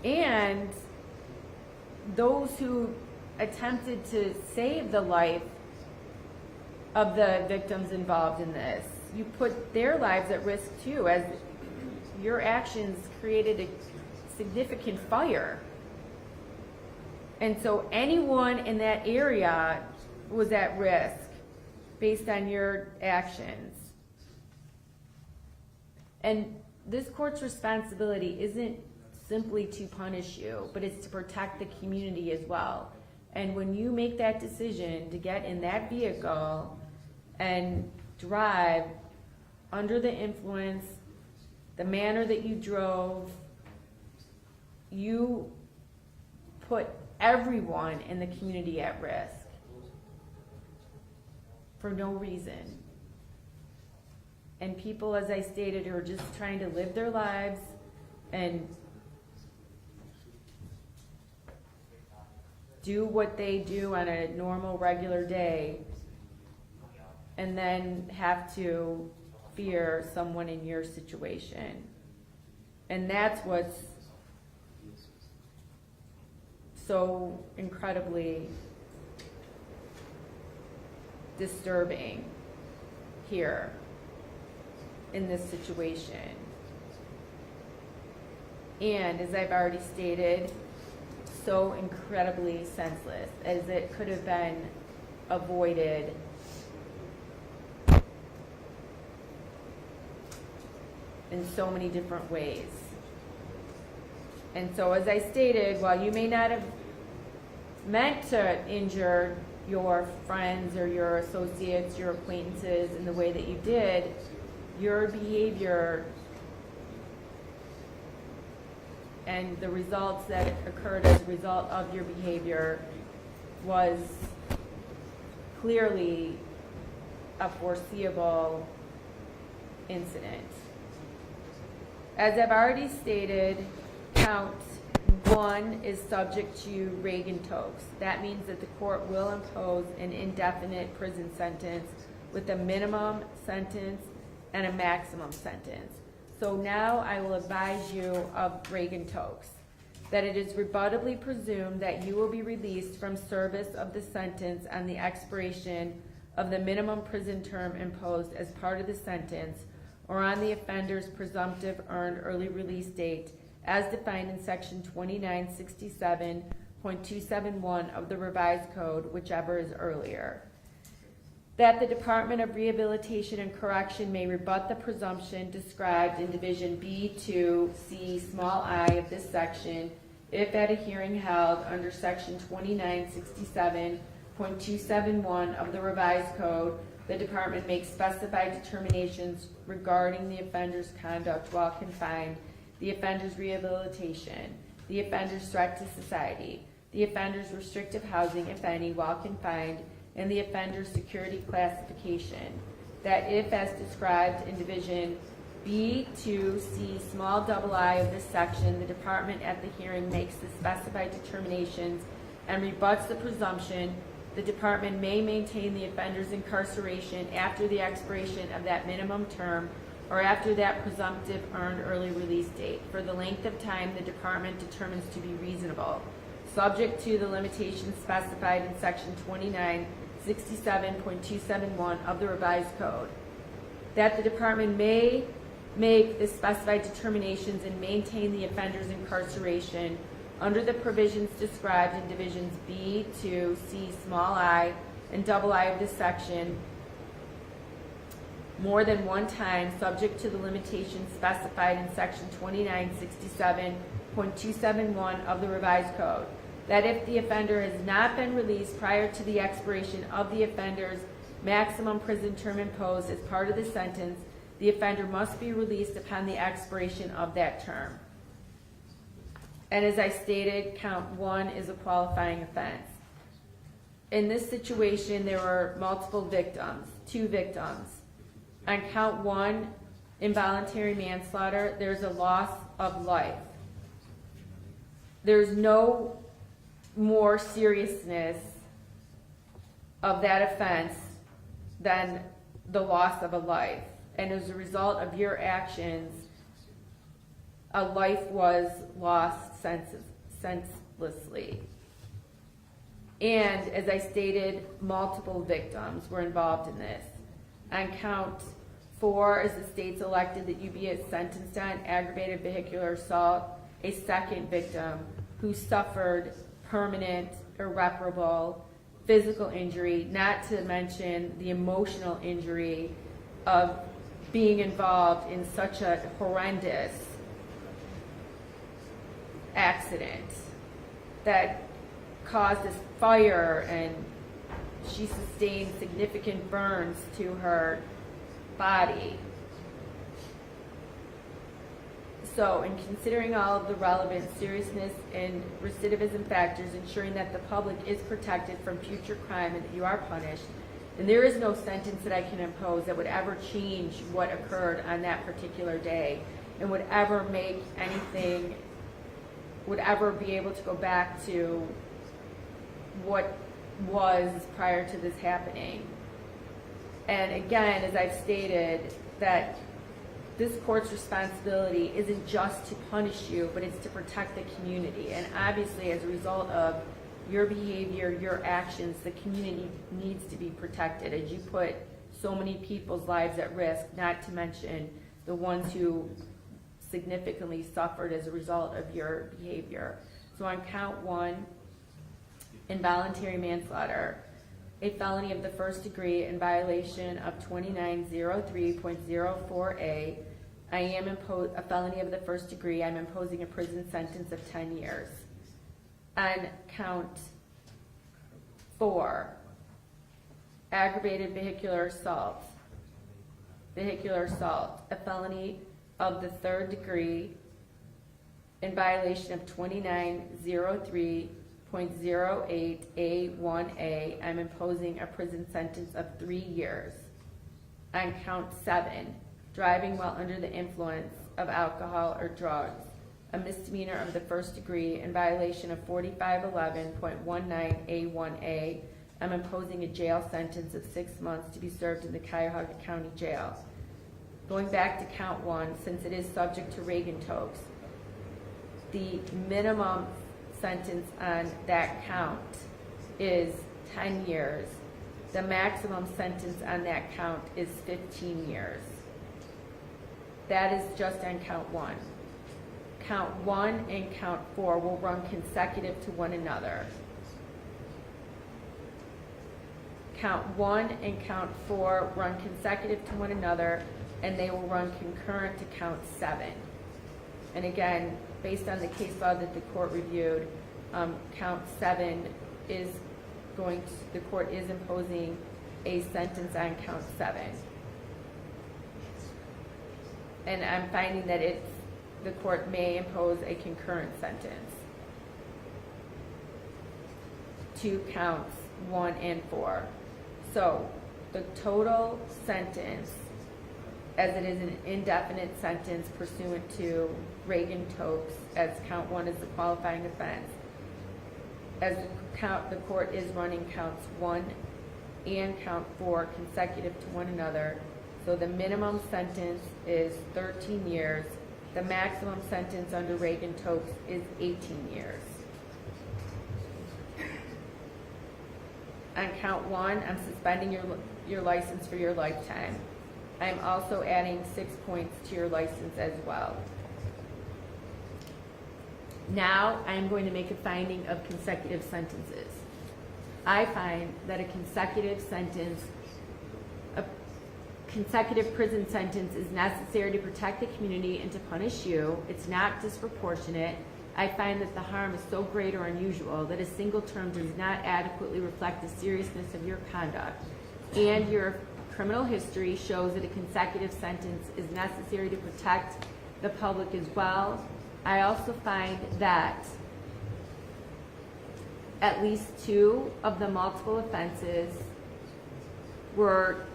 And those who attempted to save the life of the victims involved in this, you put their lives at risk too, as your actions created a significant fire And so anyone in that area was at risk based on your actions. And this court's responsibility isn't simply to punish you, but it's to protect the community as well. And when you make that decision to get in that vehicle and drive under the influence, the manner that you drove, you put everyone in the community at risk for no reason. And people, as I stated, are just trying to live their lives and do what they do on a normal, regular day, and then have to fear someone in your situation. And that's what's so incredibly disturbing here in this situation. And as I've already stated, so incredibly senseless, as it could have been avoided in so many different ways. And so, as I stated, while you may not have meant to injure your friends or your associates, your acquaintances in the way that you did, your behavior and the results that occurred as a result of your behavior was clearly a foreseeable incident. As I've already stated, count 1 is subject to Reagan Tokes. That means that the court will impose an indefinite prison sentence with a minimum sentence and a maximum sentence. So now I will advise you of Reagan Tokes, that it is rebuttably presumed that you will be released from service of the sentence on the expiration of the minimum prison term imposed as part of the sentence, or on the offender's presumptive earned early release date as defined in section 2967.271 of the revised code, whichever is earlier. That the Department of Rehabilitation and Correction may rebut the presumption described in Division B2C small I of this section if at a hearing held under section 2967.271 of the revised code, the department makes specified determinations regarding the offender's conduct while confined, the offender's rehabilitation, the offender's threat to society, the offender's restrictive housing, if any, while confined, and the offender's security classification. That if, as described in Division B2C small I of this section, the department at the hearing makes the specified determinations and rebuts the presumption, the department may maintain the offender's incarceration after the expiration of that minimum term or after that presumptive earned early release date for the length of time the department determines to be reasonable, subject to the limitations specified in section 2967.271 of the revised code. That the department may make the specified determinations and maintain the offender's incarceration under the provisions described in Divisions B, 2, C, small I, and double I of this section more than one time, subject to the limitations specified in section 2967.271 of the revised code. That if the offender has not been released prior to the expiration of the offender's maximum prison term imposed as part of the sentence, the offender must be released upon the expiration of that term. And as I stated, count 1 is a qualifying offense. In this situation, there were multiple victims, 2 victims. On count 1, involuntary manslaughter, there's a loss of life. There's no more seriousness of that offense than the loss of a life. And as a result of your actions, a life was lost senselessly. And as I stated, multiple victims were involved in this. On count 4, as the state's elected that you be sentenced on aggravated vehicular assault, a second victim who suffered permanent, irreparable physical injury, not to mention the emotional injury of being involved in such a horrendous accident that caused this fire, and she sustained significant burns to her body. So, in considering all of the relevant seriousness and recidivism factors, ensuring that the public is protected from future crime and that you are punished, and there is no sentence that I can impose that would ever change what occurred on that particular day and would ever make anything, would ever be able to go back to what was prior to this happening. And again, as I've stated, that this court's responsibility isn't just to punish you, but it's to protect the community. And obviously, as a result of your behavior, your actions, the community needs to be protected, as you put so many people's lives at risk, not to mention the ones who significantly suffered as a result of your behavior. So on count 1, involuntary manslaughter, a felony of the first degree in violation of 2903.04A, I am a felony of the first degree, I'm imposing a prison sentence of 10 years. On count 4, aggravated vehicular assault, a felony of the third degree in violation of 2903.08A1A, I'm imposing a prison sentence of 3 years. On count 7, driving while under the influence of alcohol or drugs, a misdemeanor of the first degree in violation of 4511.19A1A, I'm imposing a jail sentence of 6 months to be served in the Cuyahoga County Jail. Going back to count 1, since it is subject to Reagan Tokes, the minimum sentence on that count is 10 years. The maximum sentence on that count is 15 years. That is just on count 1. Count 1 and count 4 will run consecutive to one another. Count 1 and count 4 run consecutive to one another, and they will run concurrent to count 7. And again, based on the case law that the court reviewed, count 7 is going to, the court is imposing a sentence on count 7. And I'm finding that the court may impose a concurrent sentence to counts 1 and 4. So the total sentence, as it is an indefinite sentence pursuant to Reagan Tokes, as count 1 is the qualifying offense, as the court is running counts 1 and count 4 consecutive to one another. So the minimum sentence is 13 years. The maximum sentence under Reagan Tokes is 18 years. On count 1, I'm suspending your license for your lifetime. I'm also adding 6 points to your license as well. Now I'm going to make a finding of consecutive sentences. I find that a consecutive prison sentence is necessary to protect the community and to punish you. It's not disproportionate. I find that the harm is so great or unusual that a single term does not adequately reflect the seriousness of your conduct. And your criminal history shows that a consecutive sentence is necessary to protect the public as well. I also find that at least 2 of the multiple offenses were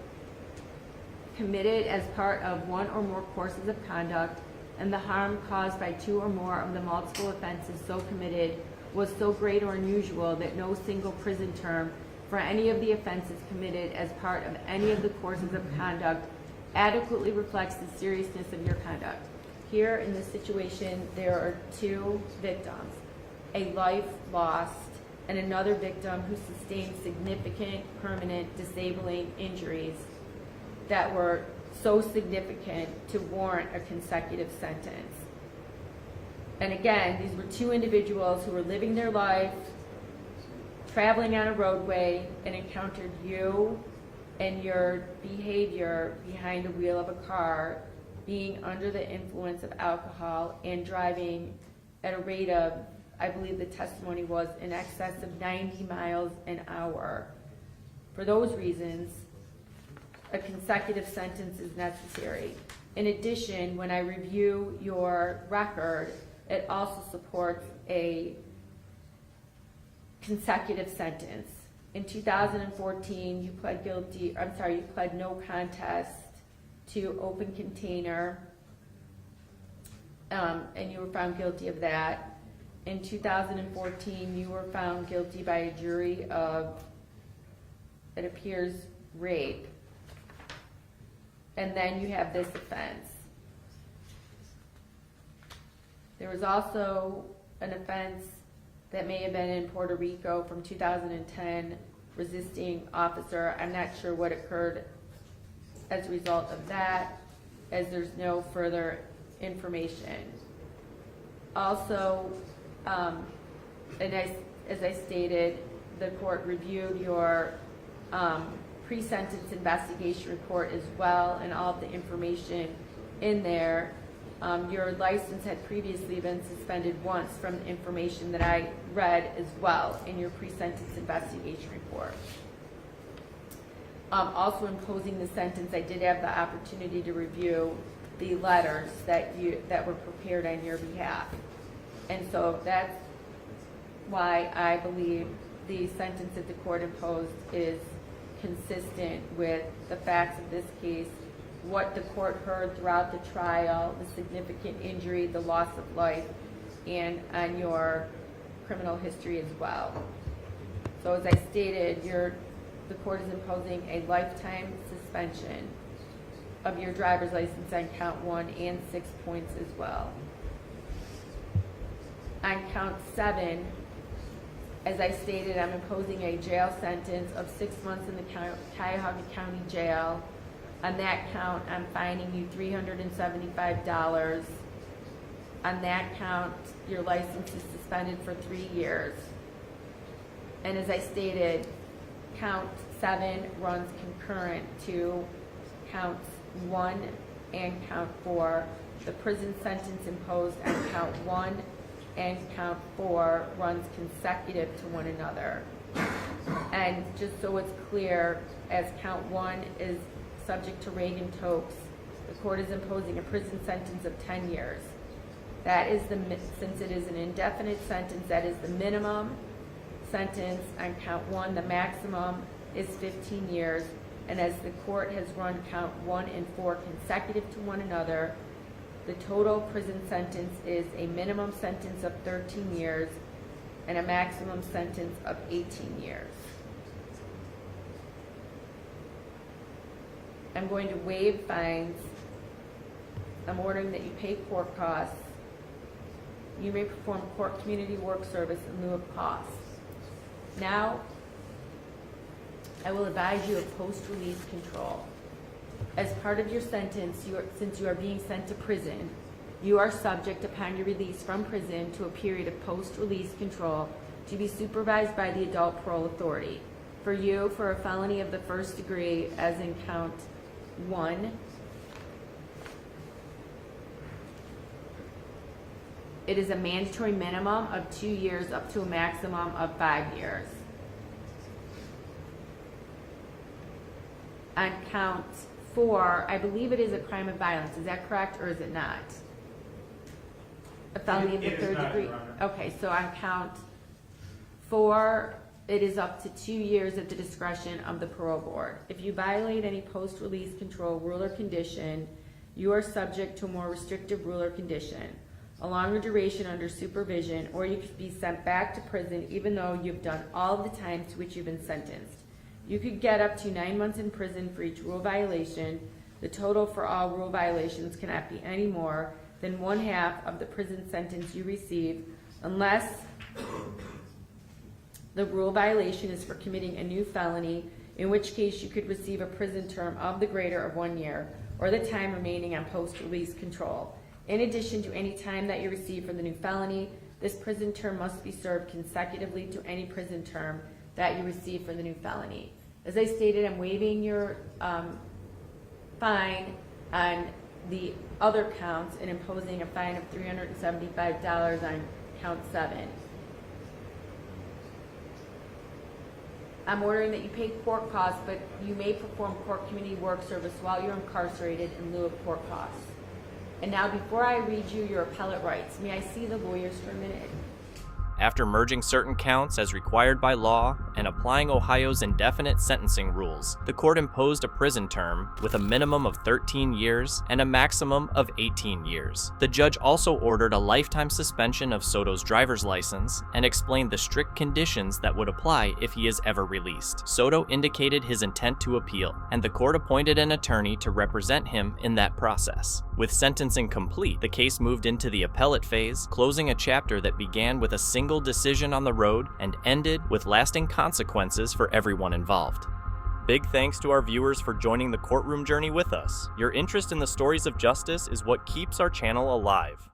committed as part of 1 or more courses of conduct, and the harm caused by 2 or more of the multiple offenses so committed was so great or unusual that no single prison term for any of the offenses committed as part of any of the courses of conduct adequately reflects the seriousness of your conduct. Here in this situation, there are 2 victims, a life lost and another victim who sustained significant, permanent, disabling injuries that were so significant to warrant a consecutive sentence. And again, these were 2 individuals who were living their life traveling on a roadway and encountered you and your behavior behind the wheel of a car, being under the influence of alcohol and driving at a rate of, I believe the testimony was, in excess of 90 miles an hour. For those reasons, a consecutive sentence is necessary. In addition, when I review your record, it also supports a consecutive sentence. In 2014, you pled no contest to open container, and you were found guilty of that. In 2014, you were found guilty by a jury of, it appears, rape. And then you have this offense. There was also an offense that may have been in Puerto Rico from 2010, resisting officer. I'm not sure what occurred as a result of that, as there's no further information. Also, as I stated, the court reviewed your pre-sentence investigation report as well, and all of the information in there. Your license had previously been suspended once from the information that I read as well in your pre-sentence investigation report. Also imposing the sentence, I did have the opportunity to review the letters that were prepared on your behalf. And so that's why I believe the sentence that the court imposed is consistent with the facts of this case, what the court heard throughout the trial, the significant injury, the loss of life, and on your criminal history as well. So as I stated, the court is imposing a lifetime suspension of your driver's license on count 1 and 6 points as well. On count 7, as I stated, I'm imposing a jail sentence of 6 months in the Cuyahoga County Jail. On that count, I'm fining you $375. On that count, your license is suspended for 3 years. And as I stated, count 7 runs concurrent to counts 1 and count 4. The prison sentence imposed on count 1 and count 4 runs consecutive to one another. And just so it's clear, as count 1 is subject to Reagan Tokes, the court is imposing a prison sentence of 10 years. That is since it is an indefinite sentence, that is the minimum sentence on count 1. The maximum is 15 years. And as the court has run count 1 and 4 consecutive to one another, the total prison sentence is a minimum sentence of 13 years and a maximum sentence of 18 years. I'm going to waive fines. I'm ordering that you pay court costs. You may perform court community work service in lieu of costs. Now, I will advise you of post-release control. As part of your sentence, since you are being sent to prison, you are subject upon your release from prison to a period of post-release control to be supervised by the adult parole authority. For you, for a felony of the first degree, as in count 1, it is a mandatory minimum of 2 years up to a maximum of 5 years. On count 4, I believe it is a crime of violence. Is that correct, or is it not? A felony of the third degree? Okay, so on count 4, it is up to 2 years at the discretion of the parole board. If you violate any post-release control rule or condition, you are subject to a more restrictive rule or condition, a longer duration under supervision, or you could be sent back to prison even though you've done all of the time to which you've been sentenced. You could get up to 9 months in prison for each rule violation. The total for all rule violations cannot be any more than 1/2 of the prison sentence you receive, unless the rule violation is for committing a new felony, in which case you could receive a prison term of the greater of 1 year, or the time remaining on post-release control. In addition to any time that you receive for the new felony, this prison term must be served consecutively to any prison term that you received for the new felony. As I stated, I'm waiving your fine on the other counts and imposing a fine of $375 on count 7. I'm ordering that you pay court costs, but you may perform court community work service while you're incarcerated in lieu of court costs. And now, before I read you your appellate rights, may I see the lawyers for a minute? After merging certain counts as required by law and applying Ohio's indefinite sentencing rules, the court imposed a prison term with a minimum of 13 years and a maximum of 18 years. The judge also ordered a lifetime suspension of Soto's driver's license and explained the strict conditions that would apply if he is ever released. Soto indicated his intent to appeal, and the court appointed an attorney to represent him in that process. With sentencing complete, the case moved into the appellate phase, closing a chapter that began with a single decision on the road and ended with lasting consequences for everyone involved. Big thanks to our viewers for joining the courtroom journey with us. Your interest in the stories of justice is what keeps our channel alive.